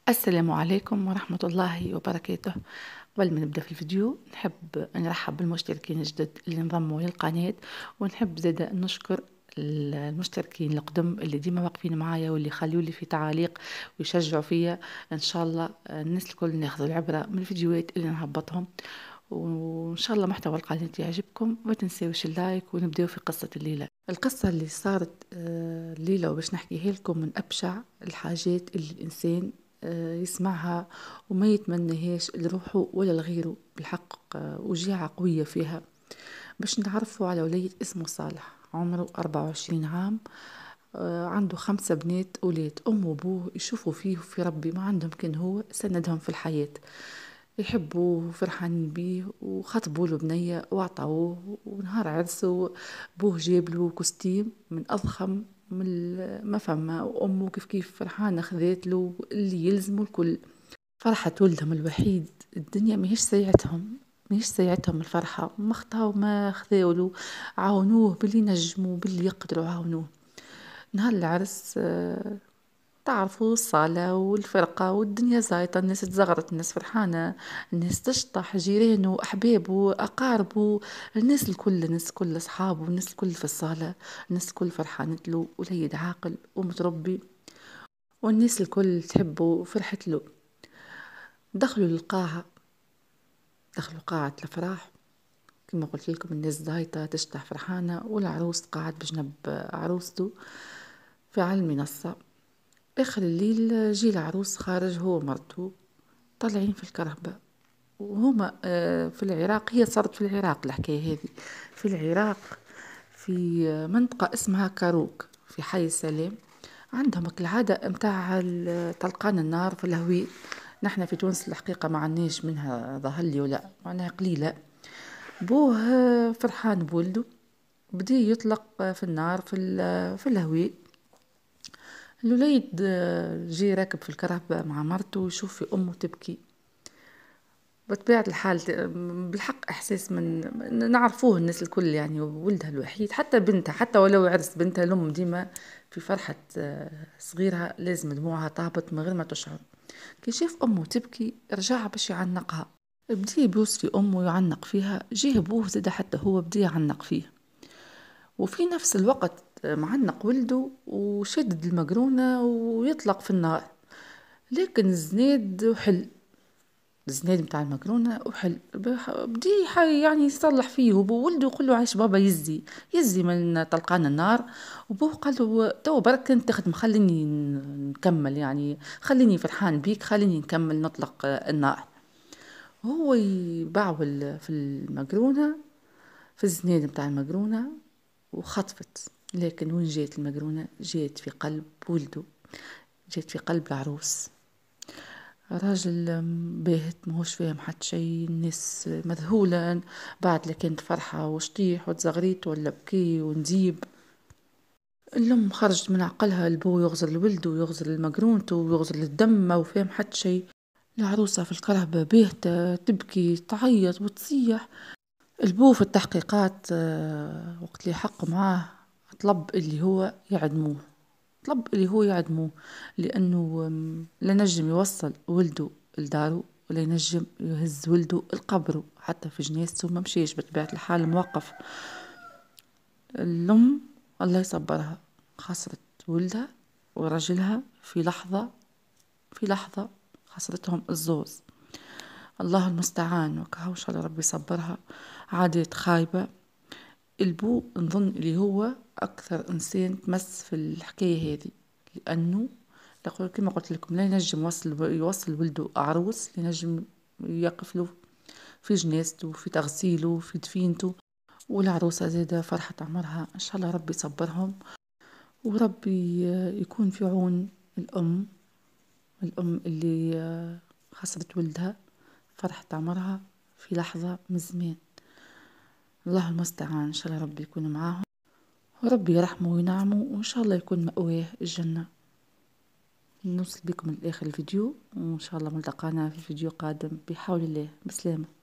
السلام عليكم ورحمة الله وبركاته. قبل ما نبدأ في الفيديو نحب نرحب بالمشتركين الجدد اللي انضموا للقناة، ونحب زادة نشكر المشتركين القدم اللي ديما واقفين معايا واللي خلوا لي في تعاليق ويشجعوا فيا. ان شاء الله الناس الكل ناخذوا العبرة من الفيديوهات اللي نهبطهم، وان شاء الله محتوى القناة يعجبكم. ما تنساوش اللايك، ونبداو في قصة الليلة. القصة اللي صارت الليلة وباش نحكيها لكم من أبشع الحاجات اللي الإنسان يسمعها وما يتمنهاش لروحه ولا لغيره. بالحق وجيعة قوية فيها. باش نتعرفوا على وليد اسمه صالح، عمره 24 عام. عنده 5 بنات أولاد. أمه وأبوه يشوفوا فيه وفي ربي، ما عندهم كان هو سندهم في الحياة. يحبوه وفرحانين بيه، وخطبوا له بنية وعطاوه. ونهار عرسه بوه جاب له كوستيم من أضخم من ما فما، وأمه كيف كيف فرحانة خذات له اللي يلزمه الكل. فرحة ولدهم الوحيد. الدنيا ماهيش سيعتهم الفرحة. ما خطاو ما خذاوله، عاونوه باللي نجموا باللي يقدروا عاونوه. نهار العرس تعرفوا الصالة والفرقة والدنيا زايطة، الناس تزغرت، الناس فرحانة، الناس تشطح، جيرانه أحبابه أقاربه، الناس الكل أصحابه، الناس الكل في الصالة، الناس الكل فرحانة له. وليد عاقل ومتربي، والناس الكل تحبه وفرحت له. دخلوا للقاعة، دخلوا قاعة الأفراح. كما قلت لكم الناس زايطة تشطح فرحانة، والعروس قاعد بجنب عروسته في على المنصة. آخر الليل جي العروس خارج هو ومرته طالعين في الكرهبة. وهما في العراق، هي صارت في العراق الحكاية هذه، في العراق، في منطقة اسمها كاروك في حي السلام. عندهم العادة متاع طلقان النار في الهواء. نحن في تونس الحقيقة ما عناش منها، ظهر لي ولا معناها قليلة. بوه فرحان بولده، بدي يطلق في النار في الهواء. الوليد جي راكب في الكرهبة مع مرته ويشوف في أمه تبكي. بطبيعة الحال بالحق إحساس من نعرفوه الناس الكل، يعني ولدها الوحيد، حتى بنتها، حتى ولو عرس بنتها، الأم ديما في فرحة صغيرها لازم دموعها تهبط من غير ما تشعر. كي شاف أمه تبكي رجع باش يعنقها، بدي يبوس في أمه ويعنق فيها. جيه أبوه زاد حتى هو بدي يعنق فيه، وفي نفس الوقت معنق ولده وشدد المقرونة ويطلق في النار. لكن الزناد وحل، الزناد متاع المقرونة وحل بدي يعني يصلح فيه. وولده يقول له عايش بابا يزي من طلقان النار. وبوه قال له تو برك انت تخدم، خليني نكمل، يعني خليني فرحان بيك، خليني نكمل نطلق النار. هو يبعول في المقرونة، في الزناد متاع المقرونة، وخطفت. لكن وين جات المقرونة؟ جات في قلب ولده، جات في قلب العروس. راجل باهت ماهوش فاهم حتى شي، الناس مذهولة بعد لكانت فرحة وشطيح وتزغريت ولا بكي ونزيب. الأم خرجت من عقلها، البو يغزر لولده ويغزر لمقرونته ويغزر للدم، ما وفاهم حتى شي. العروسة في الكرهبة باهتة تبكي تعيط وتصيح. البو في التحقيقات وقت اللي حق معاه طلب اللي هو يعدموه، طلب اللي هو يعدموه، لأنه لا نجم يوصل ولده لداره، ولا ينجم يهز ولده القبر، حتى في جنازته ما مشيش بطبيعة الحال موقف. الأم الله يصبرها خسرت ولدها ورجلها في لحظة، في لحظة خسرتهم الزوز. الله المستعان، وكهوش على ربي يصبرها. عادت خايبة. البو نظن اللي هو أكثر إنسان تمس في الحكاية هذه، لأنه كما قلت لكم لا ينجم يوصل ولده عروس، ينجم يقف له في جنازته، في تغسيله، في دفينته. والعروسة زادة فرحة عمرها. إن شاء الله ربي يصبرهم، وربي يكون في عون الأم اللي خسرت ولدها فرحة عمرها في لحظة من زمان. الله المستعان. إن شاء الله ربي يكون معاهم، وربي يرحمه وينعمه، وإن شاء الله يكون مأواه الجنة. نوصل بكم لآخر الفيديو، وإن شاء الله ملتقانا في فيديو قادم بحول الله. بسلامة.